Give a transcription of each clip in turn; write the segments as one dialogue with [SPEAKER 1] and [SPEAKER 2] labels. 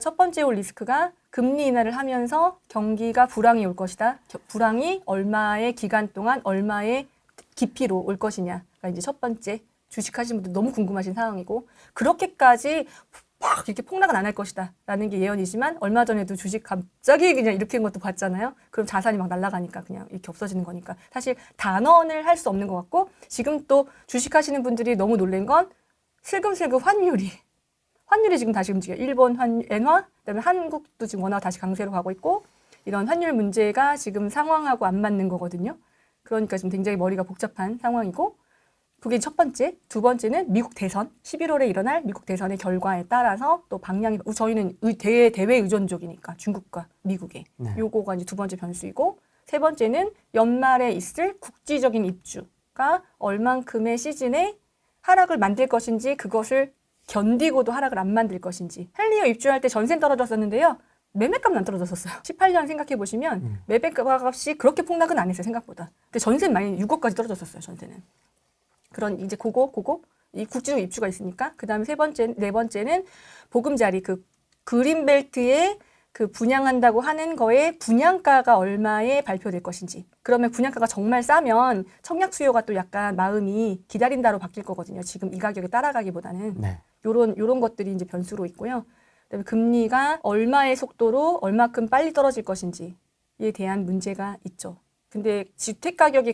[SPEAKER 1] 첫 번째 올 리스크가 금리 인하를 하면서 경기가 불황이 올 것이다. 불황이 얼마의 기간 동안 얼마의 깊이로 올 것이냐가 이제 첫 번째 주식하시는 분들 너무 궁금하신 상황이고, 그렇게까지 막 이렇게 폭락은 안 할 것이다 라는 게 예언이지만 얼마 전에도 주식 갑자기 그냥 이렇게 한 것도 봤잖아요. 그럼 자산이 막 날아가니까 그냥 이렇게 없어지는 거니까 사실 단언을 할 수 없는 것 같고, 지금 또 주식하시는 분들이 너무 놀란 건 슬금슬금 환율이 지금 다시 움직여요. 일본 엔화, 그다음에 한국도 지금 원화 다시 강세로 가고 있고, 이런 환율 문제가 지금 상황하고 안 맞는 거거든요. 그러니까 지금 굉장히 머리가 복잡한 상황이고, 그게 첫 번째. 두 번째는 미국 대선, 11월에 일어날 미국 대선의 결과에 따라서 또 방향이, 저희는 대외 의존족이니까 중국과 미국에.
[SPEAKER 2] 네.
[SPEAKER 1] 요거가 이제 두 번째 변수이고, 세 번째는 연말에 있을 국지적인 입주가 얼만큼의 시즌에 하락을 만들 것인지, 그것을 견디고도 하락을 안 만들 것인지. 헬리오 입주할 때 전세는 떨어졌었는데요. 매매값은 안 떨어졌었어요. 18년 생각해보시면 매매값이 그렇게 폭락은 안 했어요, 생각보다. 근데 전세는 많이 6억까지 떨어졌었어요, 전세는. 그런 이제 이 국지적 입주가 있으니까. 그 다음에 네 번째는 보금자리, 그 그린벨트에 그 분양한다고 하는 거에 분양가가 얼마에 발표될 것인지. 그러면 분양가가 정말 싸면 청약 수요가 또 약간 마음이 기다린다로 바뀔 거거든요. 지금 이 가격에 따라가기보다는.
[SPEAKER 2] 네.
[SPEAKER 1] 요런 것들이 이제 변수로 있고요. 그다음에 금리가 얼마의 속도로 얼마큼 빨리 떨어질 것인지에 대한 문제가 있죠. 근데 주택 가격이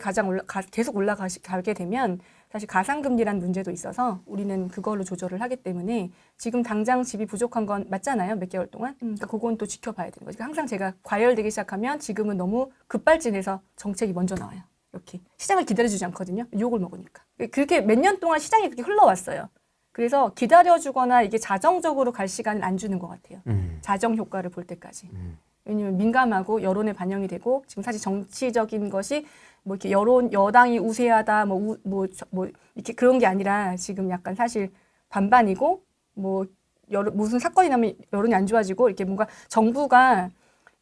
[SPEAKER 1] 계속 올라가게 되면 사실 가상금리란 문제도 있어서 우리는 그걸로 조절을 하기 때문에 지금 당장 집이 부족한 건 맞잖아요. 몇 개월 동안. 그러니까 그건 또 지켜봐야 되는 거죠. 항상 제가 과열되기 시작하면 지금은 너무 급발진해서 정책이 먼저 나와요. 이렇게 시장을 기다려주지 않거든요. 욕을 먹으니까. 그렇게 몇 년 동안 시장이 그렇게 흘러왔어요. 그래서 기다려주거나 이게 자정적으로 갈 시간은 안 주는 것 같아요. 자정 효과를 볼 때까지. 왜냐면 민감하고 여론에 반영이 되고, 지금 사실 정치적인 것이 뭐 이렇게 여당이 우세하다, 이렇게 그런 게 아니라 지금 약간 사실 반반이고, 무슨 사건이 나면 여론이 안 좋아지고, 이렇게 뭔가 정부가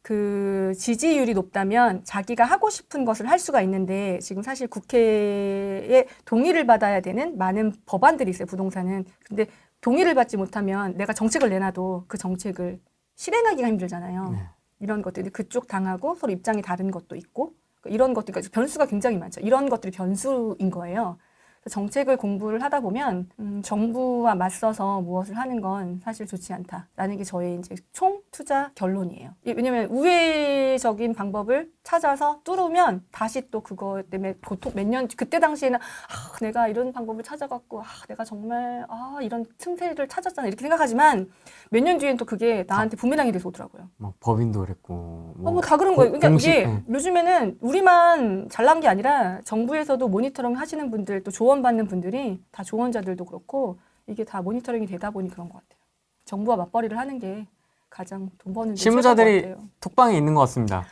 [SPEAKER 1] 그 지지율이 높다면 자기가 하고 싶은 것을 할 수가 있는데, 지금 사실 국회의 동의를 받아야 되는 많은 법안들이 있어요, 부동산은. 근데 동의를 받지 못하면 내가 정책을 내놔도 그 정책을 실행하기가 힘들잖아요.
[SPEAKER 2] 네.
[SPEAKER 1] 이런 것들이 그쪽 당하고 서로 입장이 다른 것도 있고, 이런 것들, 그러니까 변수가 굉장히 많죠. 이런 것들이 변수인 거예요. 정책을 공부를 하다 보면 정부와 맞서서 무엇을 하는 건 사실 좋지 않다라는 게 저의 이제 총 투자 결론이에요. 왜냐면 우회적인 방법을 찾아서 뚫으면 다시 또 그거 때문에 보통 그때 당시에는 내가 이런 방법을 찾아갖고 내가 정말 이런 틈새를 찾았잖아 이렇게 생각하지만 몇 년 뒤엔 또 그게 나한테 부메랑이 돼서 오더라고요.
[SPEAKER 2] 막 법인도 그랬고
[SPEAKER 1] 다 그런 거예요. 그러니까 이게
[SPEAKER 2] 네.
[SPEAKER 1] 요즘에는 우리만 잘난 게 아니라 정부에서도 모니터링 하시는 분들, 또 조언받는 분들이 다 조언자들도 그렇고, 이게 다 모니터링이 되다 보니 그런 것 같아요. 정부와 맞벌이를 하는 게 가장 돈 버는 데
[SPEAKER 2] 실무자들이
[SPEAKER 1] 최고인 것 같아요.
[SPEAKER 2] 톡방에 있는 것 같습니다.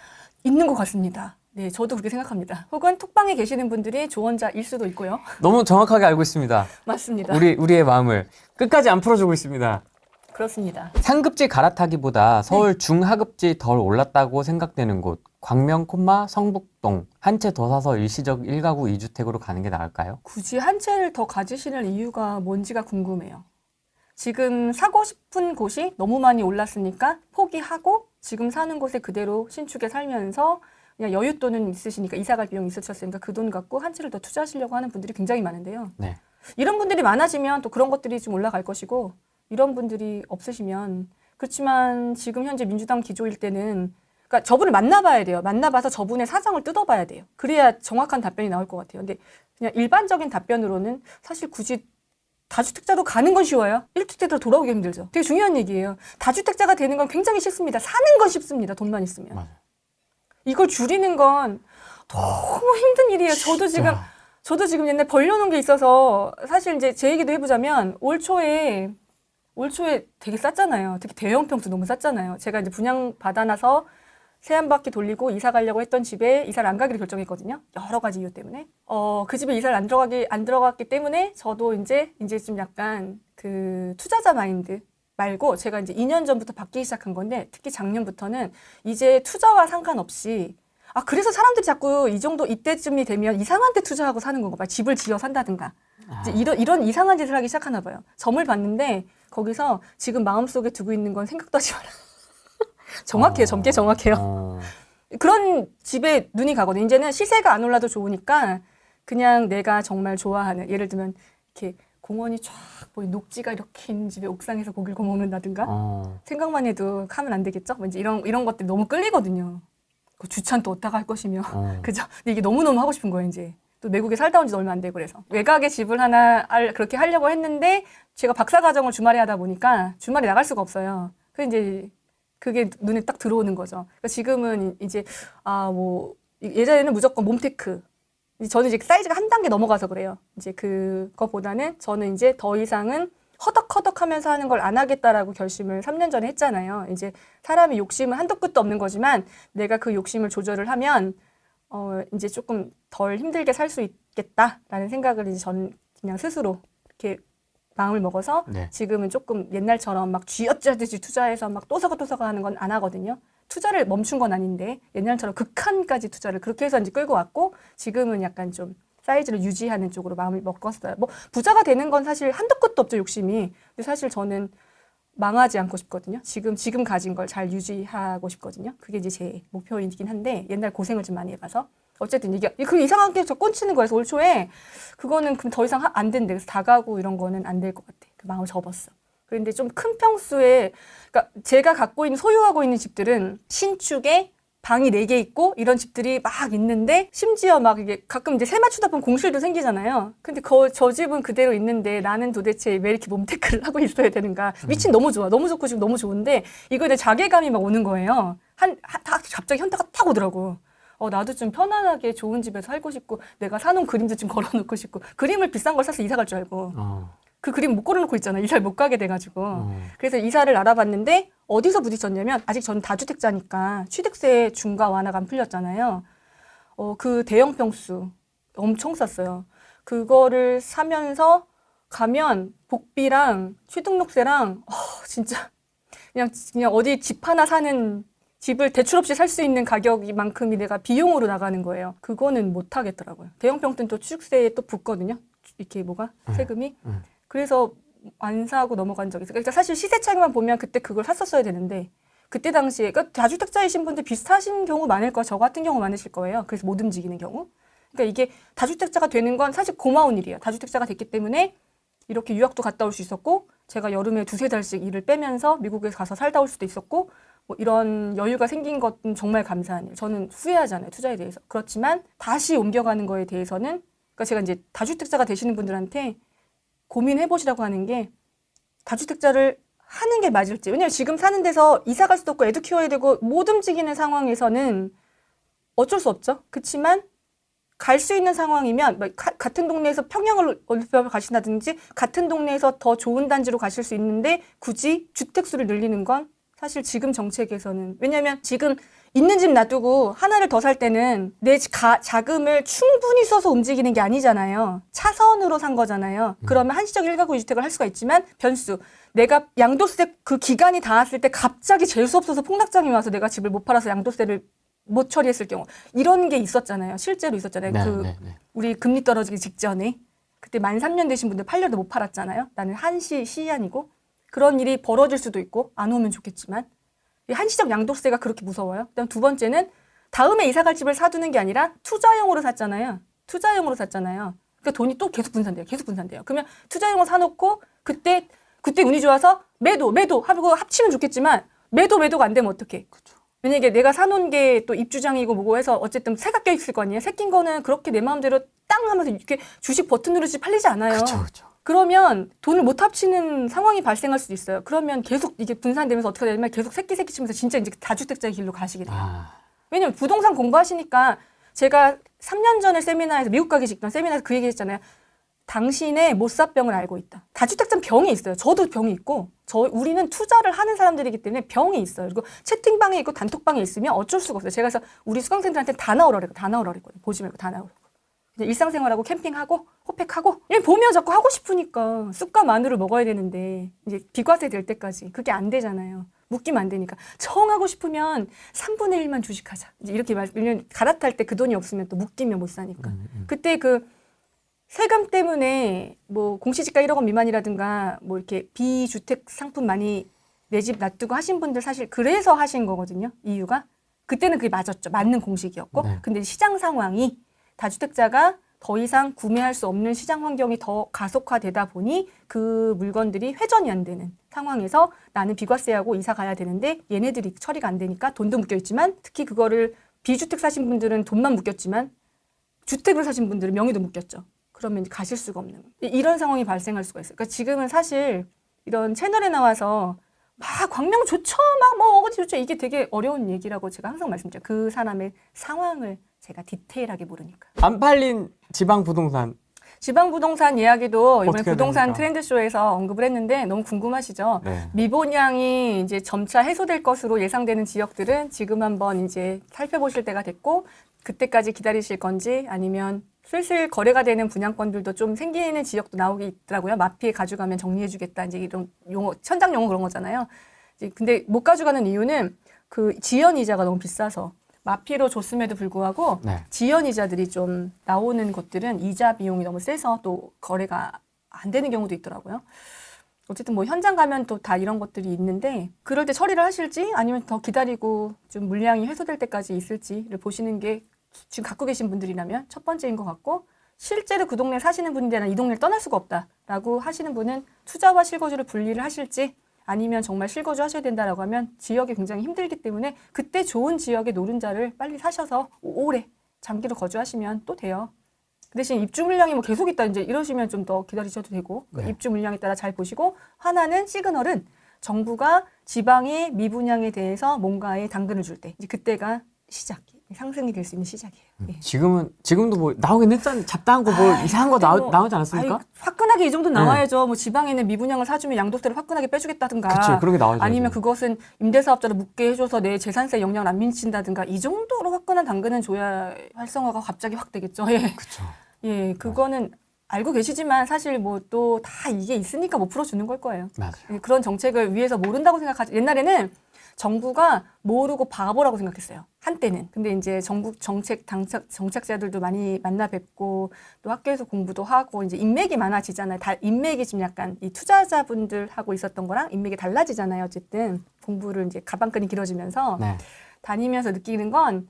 [SPEAKER 1] 있는 것 같습니다. 네, 저도 그렇게 생각합니다. 혹은 톡방에 계시는 분들이 조언자일 수도 있고요.
[SPEAKER 2] 너무 정확하게 알고 있습니다.
[SPEAKER 1] 맞습니다.
[SPEAKER 2] 우리의 마음을 끝까지 안 풀어주고 있습니다.
[SPEAKER 1] 그렇습니다.
[SPEAKER 2] 상급지 갈아타기보다 서울 중하급지 덜 올랐다고 생각되는 곳, 광명, 성북동 한 채 더 사서 일시적 1가구 2주택으로 가는 게 나을까요?
[SPEAKER 1] 굳이 한 채를 더 가지시는 이유가 뭔지가 궁금해요. 지금 사고 싶은 곳이 너무 많이 올랐으니까 포기하고 지금 사는 곳에 그대로 신축에 살면서 그냥 여윳돈은 있으시니까, 이사갈 비용이 있으셨으니까 그 돈 갖고 한 채를 더 투자하시려고 하는 분들이 굉장히 많은데요.
[SPEAKER 2] 네.
[SPEAKER 1] 이런 분들이 많아지면 또 그런 것들이 좀 올라갈 것이고, 이런 분들이 없으시면, 그렇지만 지금 현재 민주당 기조일 때는, 그러니까 저분을 만나봐야 돼요. 만나봐서 저분의 사정을 뜯어봐야 돼요. 그래야 정확한 답변이 나올 것 같아요. 근데 그냥 일반적인 답변으로는 사실 굳이 다주택자로 가는 건 쉬워요. 1주택자로 돌아오기 힘들죠. 되게 중요한 얘기예요. 다주택자가 되는 건 굉장히 쉽습니다. 사는 건 쉽습니다. 돈만 있으면.
[SPEAKER 2] 맞아요.
[SPEAKER 1] 이걸 줄이는 건 너무 힘든 일이에요. 저도 지금 옛날에 벌려놓은 게 있어서, 사실 이제 제 얘기도 해보자면 올 초에 되게 쌌잖아요. 특히 대형 평수 너무 쌌잖아요. 제가 이제 분양 받아놔서 새 한 바퀴 돌리고 이사 가려고 했던 집에 이사를 안 가기로 결정했거든요. 여러 가지 이유 때문에. 그 집에 이사를 안 들어갔기 때문에 저도 이제 좀 약간 그 투자자 마인드 말고, 제가 이제 2년 전부터 바뀌기 시작한 건데, 특히 작년부터는 이제 투자와 상관없이, 그래서 사람들이 자꾸 이때쯤이 되면 이상한 데 투자하고 사는 건가 봐요. 집을 지어 산다든가. 이제 이런 이상한 짓을 하기 시작하나 봐요. 점을 봤는데 거기서 지금 마음속에 두고 있는 건 생각도 하지 마라. 정확해요. 점괘 정확해요. 그런 집에 눈이 가거든요. 이제는 시세가 안 올라도 좋으니까 그냥 내가 정말 좋아하는, 예를 들면 이렇게 공원이 쫙 보이는 녹지가 이렇게 있는 집에 옥상에서 고기를 구워 먹는다든가 생각만 해도 하면 안 되겠죠? 왠지 이런 것들이 너무 끌리거든요. 그 주차는 또 어디다가 할 것이며 그죠? 근데 이게 너무너무 하고 싶은 거예요. 이제 또 외국에 살다 온 지도 얼마 안 되고 그래서 외곽에 집을 하나 그렇게 하려고 했는데 제가 박사과정을 주말에 하다 보니까 주말에 나갈 수가 없어요. 그래서 이제 그게 눈에 딱 들어오는 거죠. 그러니까 지금은 이제 뭐 예전에는 무조건 몸테크. 저는 이제 사이즈가 한 단계 넘어가서 그래요. 이제 그거보다는 저는 이제 더 이상은 허덕허덕하면서 하는 걸 안 하겠다라고 결심을 3년 전에 했잖아요. 이제 사람이 욕심은 한도 끝도 없는 거지만 내가 그 욕심을 조절을 하면 이제 조금 덜 힘들게 살 수 있겠다라는 생각을 이제 저는 그냥 스스로 이렇게 마음을 먹어서
[SPEAKER 2] 네.
[SPEAKER 1] 지금은 조금 옛날처럼 막 쥐어짜듯이 투자해서 막 또서가 하는 건 안 하거든요. 투자를 멈춘 건 아닌데 옛날처럼 극한까지 투자를 그렇게 해서 이제 끌고 왔고 지금은 약간 좀 사이즈를 유지하는 쪽으로 마음을 먹었어요. 뭐 부자가 되는 건 사실 한도 끝도 없죠, 욕심이. 근데 사실 저는 망하지 않고 싶거든요. 지금 가진 걸 잘 유지하고 싶거든요. 그게 이제 제 목표이긴 한데 옛날 고생을 좀 많이 해봐서 어쨌든 이게 그 이상하게 저 꽂히는 거여서 올 초에 그거는 그럼 더 이상 안 된대. 그래서 다가구 이런 거는 안 될 것 같아. 그 마음을 접었어. 그런데 좀 큰 평수에 그러니까 제가 갖고 있는 소유하고 있는 집들은 신축에 방이 4개 있고 이런 집들이 막 있는데 심지어 막 이게 가끔 이제 새 맞추다 보면 공실도 생기잖아요. 근데 저 집은 그대로 있는데 나는 도대체 왜 이렇게 몸테크를 하고 있어야 되는가. 위치는 너무 좋아. 너무 좋고 지금 너무 좋은데 이거에 대해 자괴감이 막 오는 거예요. 갑자기 현타가 탁 오더라고. 나도 좀 편안하게 좋은 집에 살고 싶고 내가 사놓은 그림도 좀 걸어놓고 싶고 그림을 비싼 걸 사서 이사 갈 줄 알고 그 그림 못 걸어놓고 있잖아. 이사를 못 가게 돼가지고. 그래서 이사를 알아봤는데 어디서 부딪혔냐면 아직 저는 다주택자니까 취득세 중과 완화가 안 풀렸잖아요. 그 대형 평수 엄청 쌌어요. 그거를 사면서 가면 복비랑 취등록세랑 진짜 그냥 어디 집 하나 사는 집을 대출 없이 살 수 있는 가격만큼이 내가 비용으로 나가는 거예요. 그거는 못 하겠더라고요. 대형 평수는 또 취득세에 또 붙거든요. 이렇게 세금이. 그래서 안 사고 넘어간 적이 있어요. 그러니까 사실 시세 차익만 보면 그때 그걸 샀었어야 되는데 그때 당시에 그러니까 다주택자이신 분들 비슷하신 경우 많을 거예요. 저 같은 경우 많으실 거예요. 그래서 못 움직이는 경우. 그러니까 이게 다주택자가 되는 건 사실 고마운 일이에요. 다주택자가 됐기 때문에 이렇게 유학도 갔다 올 수 있었고 제가 여름에 2-3달씩 일을 빼면서 미국에 가서 살다 올 수도 있었고 뭐 이런 여유가 생긴 것은 정말 감사한 일. 저는 후회하잖아요. 투자에 대해서. 그렇지만 다시 옮겨가는 거에 대해서는 그러니까 제가 이제 다주택자가 되시는 분들한테 고민해보시라고 하는 게 다주택자를 하는 게 맞을지. 왜냐면 지금 사는 데서 이사 갈 수도 없고 애도 키워야 되고 못 움직이는 상황에서는 어쩔 수 없죠. 그렇지만 갈 수 있는 상황이면 같은 동네에서 평양을 가신다든지 같은 동네에서 더 좋은 단지로 가실 수 있는데 굳이 주택수를 늘리는 건 사실 지금 정책에서는 왜냐하면 지금 있는 집 놔두고 하나를 더 살 때는 내 자금을 충분히 써서 움직이는 게 아니잖아요. 차선으로 산 거잖아요. 그러면 한시적 1가구 2주택을 할 수가 있지만 변수. 내가 양도세 그 기간이 닿았을 때 갑자기 재수없어서 폭락장이 와서 내가 집을 못 팔아서 양도세를 못 처리했을 경우 이런 게 있었잖아요. 실제로 있었잖아요.
[SPEAKER 2] 네.
[SPEAKER 1] 우리 금리 떨어지기 직전에 그때 만 3년 되신 분들 팔려도 못 팔았잖아요. 나는 시한이고 그런 일이 벌어질 수도 있고 안 오면 좋겠지만 한시적 양도세가 그렇게 무서워요. 그다음 두 번째는 다음에 이사 갈 집을 사두는 게 아니라 투자용으로 샀잖아요. 그러니까 돈이 또 계속 분산돼요. 그러면 투자용으로 사놓고 그때 운이 좋아서 매도 하고 합치면 좋겠지만 매도가 안 되면 어떡해.
[SPEAKER 2] 그렇죠.
[SPEAKER 1] 만약에 내가 사놓은 게 또 입주장이고 뭐고 해서 어쨌든 새가 껴있을 거 아니에요. 새 낀 거는 그렇게 내 마음대로 땅 하면서 이렇게 주식 버튼 누르지 팔리지 않아요.
[SPEAKER 2] 그렇죠.
[SPEAKER 1] 그러면 돈을 못 합치는 상황이 발생할 수도 있어요. 그러면 계속 이게 분산되면서 어떻게 되냐면 계속 새끼 치면서 진짜 이제 다주택자의 길로 가시게 돼요. 왜냐면 부동산 공부하시니까 제가 3년 전에 세미나에서 미국 가기 직전 세미나에서 그 얘기 했잖아요. 당신의 못사병을 알고 있다. 다주택자는 병이 있어요. 저도 병이 있고 우리는 투자를 하는 사람들이기 때문에 병이 있어요. 그리고 채팅방에 있고 단톡방에 있으면 어쩔 수가 없어요. 제가 그래서 우리 수강생들한테 다 나오라 그랬거든요. 보지 말고 다 나오라고. 그냥 일상생활하고 캠핑하고 호팩하고 그냥 보면 자꾸 하고 싶으니까 쑥과 마늘을 먹어야 되는데 이제 비과세 될 때까지 그게 안 되잖아요. 묶이면 안 되니까 정하고 싶으면 3분의 1만 주식하자. 이제 이렇게 갈아탈 때 그 돈이 없으면 또 묶이면 못 사니까. 그때 세금 때문에 뭐 공시지가 1억 원 미만이라든가 뭐 이렇게 비주택 상품 많이 내 집 놔두고 하신 분들 사실 그래서 하신 거거든요. 이유가. 그때는 그게 맞았죠. 맞는 공식이었고.
[SPEAKER 2] 네.
[SPEAKER 1] 근데 시장 상황이 다주택자가 더 이상 구매할 수 없는 시장 환경이 더 가속화되다 보니 그 물건들이 회전이 안 되는 상황에서 나는 비과세하고 이사 가야 되는데 얘네들이 처리가 안 되니까 돈도 묶여 있지만 특히 그거를 비주택 사신 분들은 돈만 묶였지만 주택을 사신 분들은 명의도 묶였죠. 그러면 가실 수가 없는 이런 상황이 발생할 수가 있어요. 그러니까 지금은 사실 이런 채널에 나와서 막 광명 좋죠, 막 뭐 어거지 좋죠 이게 되게 어려운 얘기라고 제가 항상 말씀드려요. 그 사람의 상황을 제가 디테일하게 모르니까.
[SPEAKER 2] 안 팔린 지방 부동산.
[SPEAKER 1] 지방 부동산 이야기도 이번에
[SPEAKER 2] 어떻게 해야
[SPEAKER 1] 부동산
[SPEAKER 2] 됩니까?
[SPEAKER 1] 트렌드쇼에서 언급을 했는데 너무 궁금하시죠?
[SPEAKER 2] 네.
[SPEAKER 1] 미분양이 이제 점차 해소될 것으로 예상되는 지역들은 지금 한번 이제 살펴보실 때가 됐고 그때까지 기다리실 건지 아니면 슬슬 거래가 되는 분양권들도 좀 생기는 지역도 나오기 있더라고요. 마피에 가져가면 정리해주겠다. 이제 이런 용어, 천장 용어 그런 거잖아요. 이제 근데 못 가져가는 이유는 그 지연 이자가 너무 비싸서 마피로 줬음에도 불구하고
[SPEAKER 2] 네.
[SPEAKER 1] 지연 이자들이 좀 나오는 것들은 이자 비용이 너무 세서 또 거래가 안 되는 경우도 있더라고요. 어쨌든 뭐 현장 가면 또 다 이런 것들이 있는데 그럴 때 처리를 하실지 아니면 더 기다리고 좀 물량이 해소될 때까지 있을지를 보시는 게 지금 갖고 계신 분들이라면 첫 번째인 것 같고 실제로 그 동네 사시는 분인데 난 이 동네를 떠날 수가 없다라고 하시는 분은 투자와 실거주를 분리를 하실지 아니면 정말 실거주 하셔야 된다라고 하면 지역이 굉장히 힘들기 때문에 그때 좋은 지역의 노른자를 빨리 사셔서 오래 장기로 거주하시면 또 돼요. 그 대신 입주 물량이 뭐 계속 있다 이제 이러시면 좀 더 기다리셔도 되고
[SPEAKER 2] 네.
[SPEAKER 1] 입주 물량에 따라 잘 보시고 하나는 시그널은 정부가 지방의 미분양에 대해서 뭔가의 당근을 줄 때 이제 그때가 시작 상승이 될 수 있는 시작이에요. 예.
[SPEAKER 2] 지금도 뭐 나오긴 했잖아요. 잡다한 거 뭐 이상한 거
[SPEAKER 1] 근데 뭐,
[SPEAKER 2] 나오지 않았습니까?
[SPEAKER 1] 아이, 화끈하게 이 정도
[SPEAKER 2] 네.
[SPEAKER 1] 나와야죠. 뭐 지방에는 미분양을 사주면 양도세를 화끈하게 빼주겠다든가.
[SPEAKER 2] 그치, 그런 게 나와야죠.
[SPEAKER 1] 아니면 그것은 임대사업자를 묻게 해줘서 내 재산세 영향을 안 미친다든가. 이 정도로 화끈한 당근은 줘야 활성화가 갑자기 확 되겠죠. 예.
[SPEAKER 2] 그쵸.
[SPEAKER 1] 예, 그거는 알고 계시지만 사실 뭐 또 다 이게 있으니까 못 풀어주는 걸 거예요.
[SPEAKER 2] 맞아요.
[SPEAKER 1] 예, 그런 정책을 위해서 모른다고 생각하지. 옛날에는 정부가 모르고 바보라고 생각했어요. 한때는. 근데 이제 전국 정책자들도 많이 만나 뵙고 또 학교에서 공부도 하고 이제 인맥이 많아지잖아요. 인맥이 지금 약간 이 투자자분들하고 있었던 거랑 인맥이 달라지잖아요. 어쨌든 공부를 이제 가방끈이 길어지면서
[SPEAKER 2] 네.
[SPEAKER 1] 다니면서 느끼는 건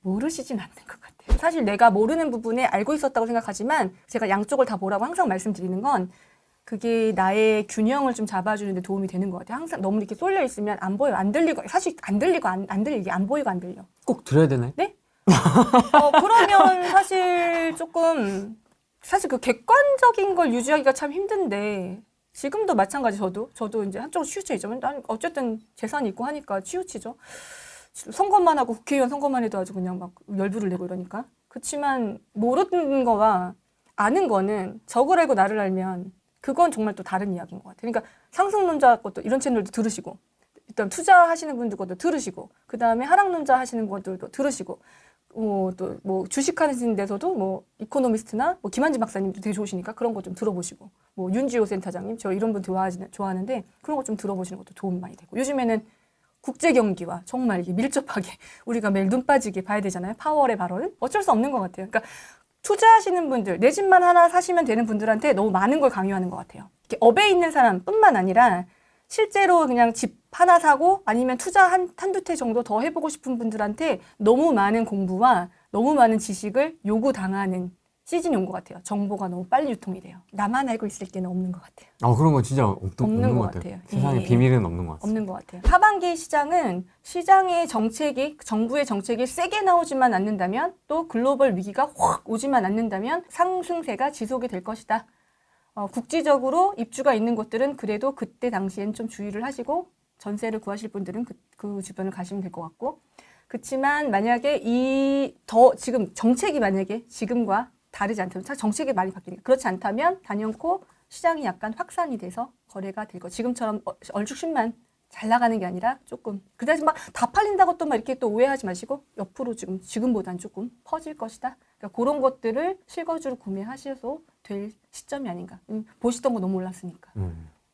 [SPEAKER 1] 모르시진 않는 것 같아요. 사실 내가 모르는 부분에 알고 있었다고 생각하지만 제가 양쪽을 다 보라고 항상 말씀드리는 건 그게 나의 균형을 좀 잡아주는 데 도움이 되는 것 같아요. 항상 너무 이렇게 쏠려 있으면 안 보여, 안 들리고, 사실 안 들리고, 안 들리게, 안 보이고, 안 들려.
[SPEAKER 2] 꼭 들어야 되나요?
[SPEAKER 1] 네? 그러면 사실 조금, 사실 그 객관적인 걸 유지하기가 참 힘든데, 지금도 마찬가지 저도 이제 한쪽으로 치우치죠. 난 어쨌든 재산이 있고 하니까 치우치죠. 선거만 하고 국회의원 선거만 해도 아주 그냥 막 열불을 내고 이러니까. 그렇지만 모르는 거와 아는 거는 적을 알고 나를 알면 그건 정말 또 다른 이야기인 것 같아요. 그러니까 상승론자 것도 이런 채널도 들으시고 일단 투자하시는 분들 것도 들으시고 그 다음에 하락론자 하시는 분들도 들으시고 또 뭐 주식하는 데서도 뭐 이코노미스트나 뭐 김한지 박사님도 되게 좋으시니까 그런 거 좀 들어보시고 뭐 윤지호 센터장님 저 이런 분 좋아하는데 그런 거 좀 들어보시는 것도 도움 많이 되고 요즘에는 국제 경기와 정말 이게 밀접하게 우리가 매일 눈 빠지게 봐야 되잖아요. 파월의 발언은 어쩔 수 없는 것 같아요. 그러니까 투자하시는 분들, 내 집만 하나 사시면 되는 분들한테 너무 많은 걸 강요하는 것 같아요. 이렇게 업에 있는 사람뿐만 아니라 실제로 그냥 집 하나 사고 아니면 투자 한두 채 정도 더 해보고 싶은 분들한테 너무 많은 공부와 너무 많은 지식을 요구당하는 시즌이 온 것 같아요. 정보가 너무 빨리 유통이 돼요. 나만 알고 있을 게는 없는 것 같아요.
[SPEAKER 2] 그런 건 진짜 없는 것 같아요. 세상에
[SPEAKER 1] 예.
[SPEAKER 2] 비밀은 없는 것 같아요.
[SPEAKER 1] 없는 것 같아요. 하반기 시장은 시장의 정책이 정부의 정책이 세게 나오지만 않는다면 또 글로벌 위기가 확 오지만 않는다면 상승세가 지속이 될 것이다. 국지적으로 입주가 있는 곳들은 그래도 그때 당시엔 좀 주의를 하시고 전세를 구하실 분들은 그 주변을 가시면 될 것 같고 그렇지만 만약에 지금 정책이 만약에 지금과 다르지 않다면 정책이 많이 바뀌니까 그렇지 않다면 단연코 시장이 약간 확산이 돼서 거래가 될 거. 지금처럼 얼죽심만 잘 나가는 게 아니라 조금 그다지 막 다 팔린다고 또 막 이렇게 또 오해하지 마시고 옆으로 지금보단 조금 퍼질 것이다. 그러니까 그런 것들을 실거주로 구매하셔도 될 시점이 아닌가. 보시던 거 너무 올랐으니까.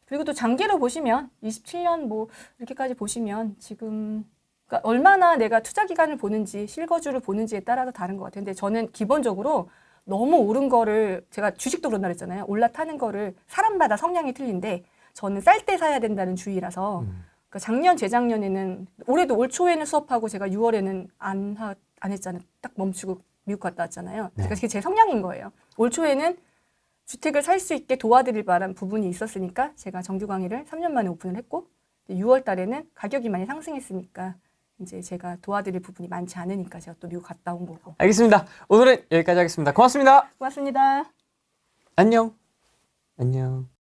[SPEAKER 1] 그리고 또 장기로 보시면 27년 뭐 이렇게까지 보시면 지금 그러니까 얼마나 내가 투자 기간을 보는지 실거주를 보는지에 따라서 다른 것 같아요. 근데 저는 기본적으로 너무 오른 거를 제가 주식도 그런다 그랬잖아요. 올라타는 거를 사람마다 성향이 틀린데 저는 쌀 때 사야 된다는 주의라서 그러니까 작년 재작년에는 올해도 올 초에는 수업하고 제가 6월에는 안 했잖아요. 딱 멈추고 미국 갔다 왔잖아요.
[SPEAKER 2] 네.
[SPEAKER 1] 그러니까 그게 제 성향인 거예요. 올 초에는 주택을 살 수 있게 도와드릴 만한 부분이 있었으니까 제가 정규 강의를 3년 만에 오픈을 했고 6월 달에는 가격이 많이 상승했으니까 이제 제가 도와드릴 부분이 많지 않으니까 제가 또 미국 갔다 온 거고.
[SPEAKER 2] 알겠습니다. 오늘은 여기까지 하겠습니다. 고맙습니다.
[SPEAKER 1] 고맙습니다.
[SPEAKER 2] 안녕. 안녕.